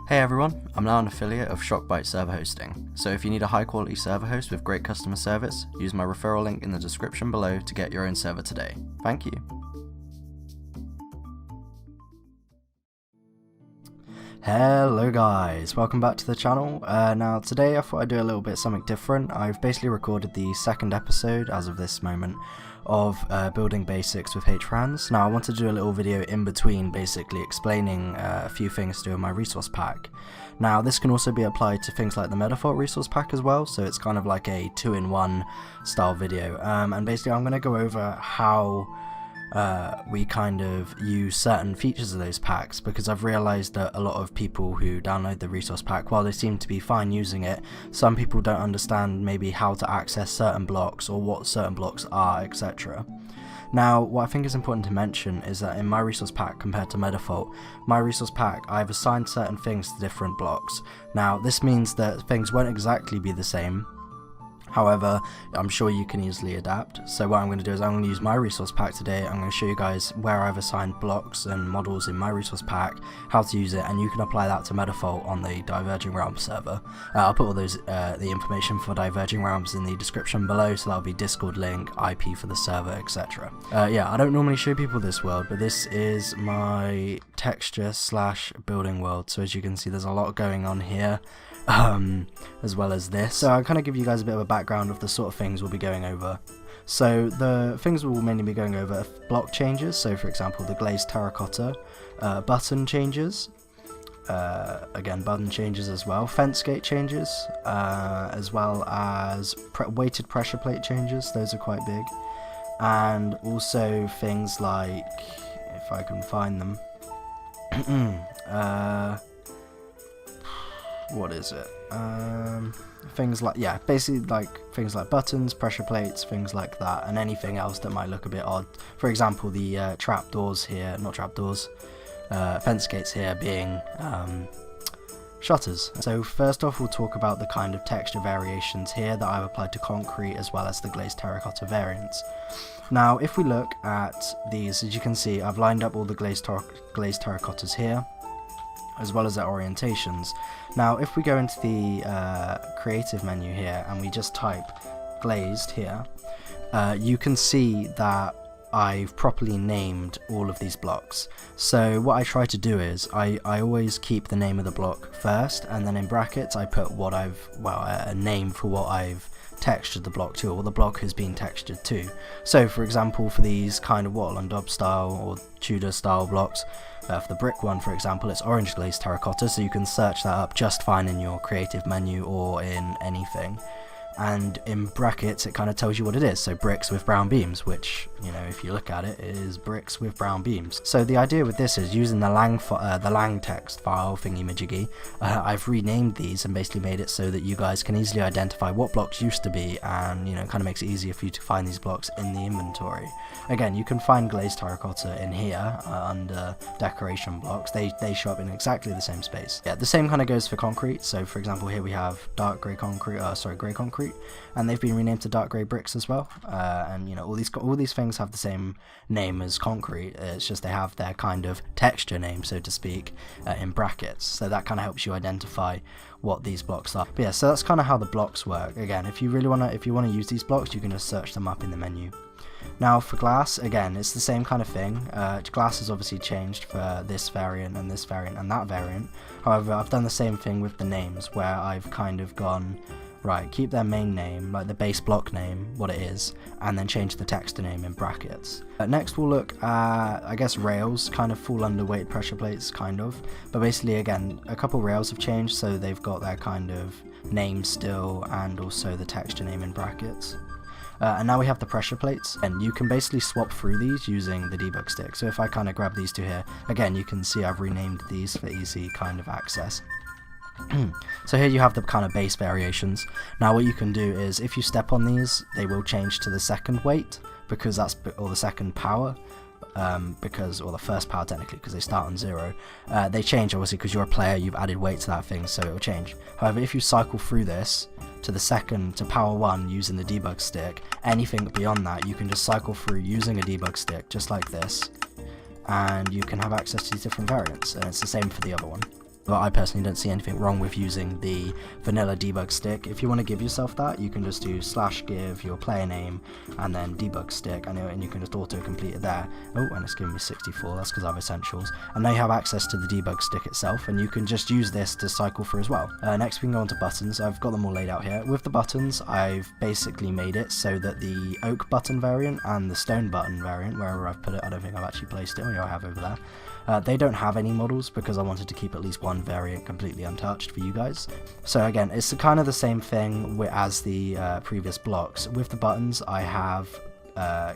Hey everyone, I'm now an affiliate of Shockbyte Server Hosting, so if you need a high quality server host with great customer service, use my referral link in the description below to get your own server today. Thank you. Hello guys, welcome back to the channel. Now today I thought I'd do a little bit something different. I've basically recorded the second episode as of this moment of building basics with HRANs. Now I wanted to do a little video in between basically explaining a few things to do with my resource pack. Now this can also be applied to things like the Medifault Resourcepack as well, so it's kind of like a 2-in-1 style video. And basically I'm going to go over how we kind of use certain features of those packs, because I've realised that a lot of people who download the resource pack, while they seem to be fine using it, some people don't understand maybe how to access certain blocks or what certain blocks are, etc. Now, what I think is important to mention is that in my resource pack compared to Medifault, my resource pack, I've assigned certain things to different blocks. Now, this means that things won't exactly be the same. However, I'm sure you can easily adapt. So what I'm going to do is I'm going to use my resource pack today. I'm going to show you guys where I've assigned blocks and models in my resource pack, how to use it, and you can apply that to Medifault on the Diverging Realms server. I'll put all those the information for Diverging Realms in the description below, so that'll be Discord link, IP for the server, etc. Yeah, I don't normally show people this world, but this is my texture / building world. So as you can see, there's a lot going on here. As well as this. So I'll kind of give you guys a bit of a background of the sort of things we'll be going over. So the things we'll mainly be going over are block changes, so for example the glazed terracotta, button changes, again button changes as well, fence gate changes, as well as weighted pressure plate changes, those are quite big, and also things like, if I can find them, what is it? Things like, yeah, basically like things like buttons, pressure plates, things like that, and anything else that might look a bit odd. For example, the trapdoors here, not trapdoors, fence gates here being shutters. So first off, we'll talk about the kind of texture variations here that I've applied to concrete, as well as the glazed terracotta variants. Now, if we look at these, as you can see, I've lined up all the glazed terracottas here, as well as their orientations. Now if we go into the creative menu here and we just type glazed here, you can see that I've properly named all of these blocks. So what I try to do is I always keep the name of the block first, and then in brackets I put what a name for what I've textured the block to, or the block has been textured to. So for example, for these kind of wattle and daub style or Tudor style blocks, for the brick one for example, it's orange glazed terracotta, so you can search that up just fine in your creative menu or in anything. And in brackets it kind of tells you what it is, so bricks with brown beams, which, you know, if you look at it, it is bricks with brown beams. So the idea with this is using the lang text file thingy-majiggy, I've renamed these and basically made it so that you guys can easily identify what blocks used to be, and, you know, kind of makes it easier for you to find these blocks in the inventory. Again, you can find glazed terracotta in here under decoration blocks. They show up in exactly the same space. Yeah, the same kind of goes for concrete. So for example, here we have dark grey concrete, grey concrete, and they've been renamed to dark grey bricks as well. And you know, all these things have the same name as concrete. It's just they have their kind of texture name, so to speak, in brackets. So that kind of helps you identify what these blocks are. But yeah, so that's kind of how the blocks work. Again, if you want to use these blocks, you can just search them up in the menu. Now for glass, again, it's the same kind of thing. Glass is obviously changed for this variant and this variant and that variant. However, I've done the same thing with the names, where I've kind of gone, right, keep their main name, like the base block name, what it is, and then change the texture name in brackets. Next we'll look at, I guess, rails kind of fall under weighted pressure plates, kind of. But basically, again, a couple rails have changed, so they've got their kind of name still, and also the texture name in brackets. And now we have the pressure plates, and you can basically swap through these using the debug stick. So if I kind of grab these two here, again, you can see I've renamed these for easy kind of access. So here you have the kind of base variations. Now what you can do is, if you step on these, they will change to the second weight, because that's, or the second power, or the first power technically, because they start on 0. They change obviously because you're a player, you've added weight to that thing, so it will change. However, if you cycle through this to the second, to power 1 using the debug stick, anything beyond that you can just cycle through using a debug stick, just like this, and you can have access to these different variants, and it's the same for the other one. But I personally don't see anything wrong with using the vanilla debug stick. If you want to give yourself that, you can just do /give your player name and then debug stick, and you can just auto-complete it there. Oh, and it's giving me 64, that's because I have essentials. And now you have access to the debug stick itself, and you can just use this to cycle through as well. Next we can go on to buttons. I've got them all laid out here. With the buttons, I've basically made it so that the oak button variant and the stone button variant, wherever I've put it, I don't think I've actually placed it, I have over there. They don't have any models because I wanted to keep at least one variant completely untouched for you guys. So again, it's kind of the same thing as the previous blocks. With the buttons, I have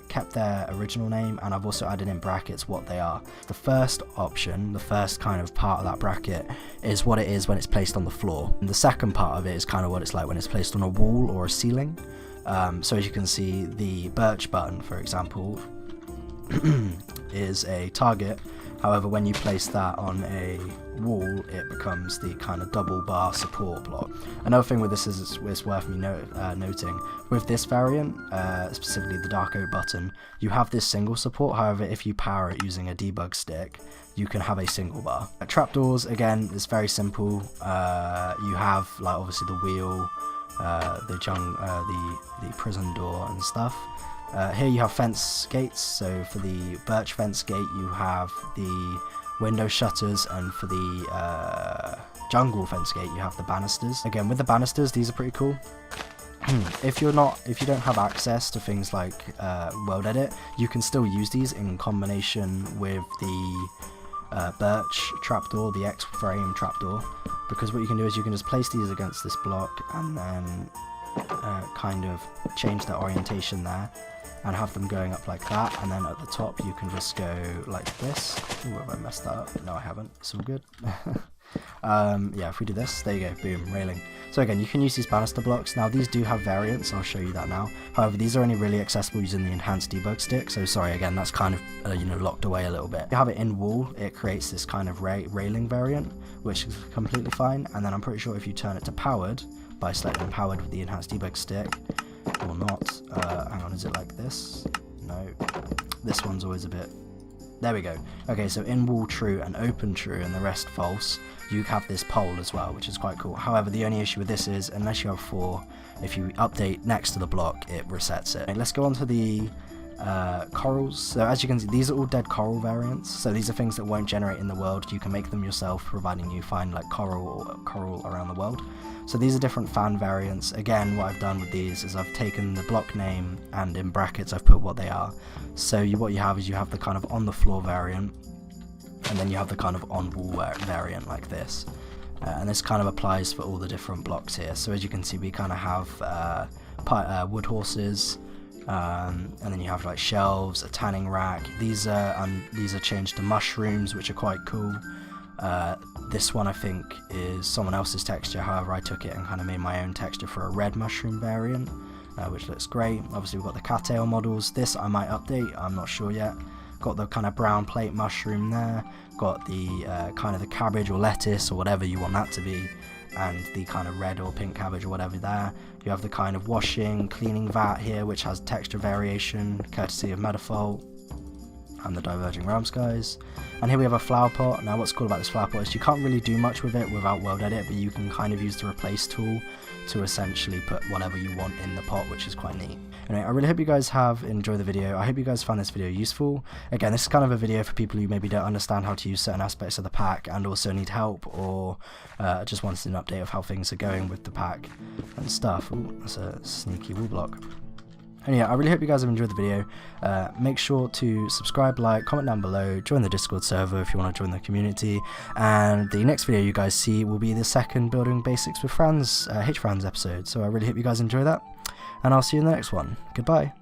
kept their original name, and I've also added in brackets what they are. The first option, the first kind of part of that bracket, is what it is when it's placed on the floor. And the second part of it is kind of what it's like when it's placed on a wall or a ceiling. So as you can see, the birch button, for example, is a target. However, when you place that on a wall, it becomes the kind of double bar support block. Another thing with this is it's worth me noting, with this variant, specifically the dark oak button, you have this single support. However, if you power it using a debug stick, you can have a single bar. Trapdoors, again, is very simple. You have like obviously the wheel, the prison door and stuff. Here you have fence gates, so for the birch fence gate you have the window shutters, and for the jungle fence gate you have the banisters. Again, with the banisters, these are pretty cool. If you don't have access to things like world edit, you can still use these in combination with the birch trapdoor, the X-frame trapdoor, because what you can do is you can just place these against this block and then kind of change their orientation there and have them going up like that, and then at the top you can just go like this. Ooh, have I messed that up? No, I haven't. It's all good. Yeah, if we do this, there you go, boom, railing. So again, you can use these banister blocks. Now these do have variants, I'll show you that now. However, these are only really accessible using the enhanced debug stick, so sorry, again, that's kind of locked away a little bit. If you have it in wall, it creates this kind of railing variant, which is completely fine, and then I'm pretty sure if you turn it to powered, by selecting powered with the enhanced debug stick, or not, hang on, is it like this? No, this one's always a bit, there we go. Okay, so in wall true and open true and the rest false, you have this pole as well, which is quite cool. However, the only issue with this is, unless you have 4, if you update next to the block, it resets it. Okay, let's go on to the corals. So as you can see, these are all dead coral variants, so these are things that won't generate in the world. You can make them yourself, providing you find like coral around the world. So these are different fan variants. Again, what I've done with these is I've taken the block name and in brackets I've put what they are. So what you have is you have the kind of on the floor variant, and then you have the kind of on wall variant like this. And this kind of applies for all the different blocks here. So as you can see, we kind of have wood horses, and then you have like shelves, a tanning rack. These are changed to mushrooms, which are quite cool. This one I think is someone else's texture, however I took it and kind of made my own texture for a red mushroom variant, which looks great. Obviously we've got the cattail models. This I might update, I'm not sure yet. Got the kind of brown plate mushroom there, got the kind of the cabbage or lettuce or whatever you want that to be, and the kind of red or pink cabbage or whatever there. You have the kind of washing, cleaning vat here, which has texture variation, courtesy of Medifault and the Diverging Realms guys. And here we have a flower pot. Now what's cool about this flower pot is you can't really do much with it without world edit, but you can kind of use the replace tool to essentially put whatever you want in the pot, which is quite neat. Anyway, I really hope you guys have enjoyed the video. I hope you guys found this video useful. Again, this is kind of a video for people who maybe don't understand how to use certain aspects of the pack and also need help, or just wanted an update of how things are going with the pack and stuff. Ooh, that's a sneaky wall block. And yeah, I really hope you guys have enjoyed the video. Make sure to subscribe, like, comment down below, join the Discord server if you want to join the community, and the next video you guys see will be the second Building Basics with Friends, H-Friends episode, so I really hope you guys enjoy that, and I'll see you in the next one. Goodbye.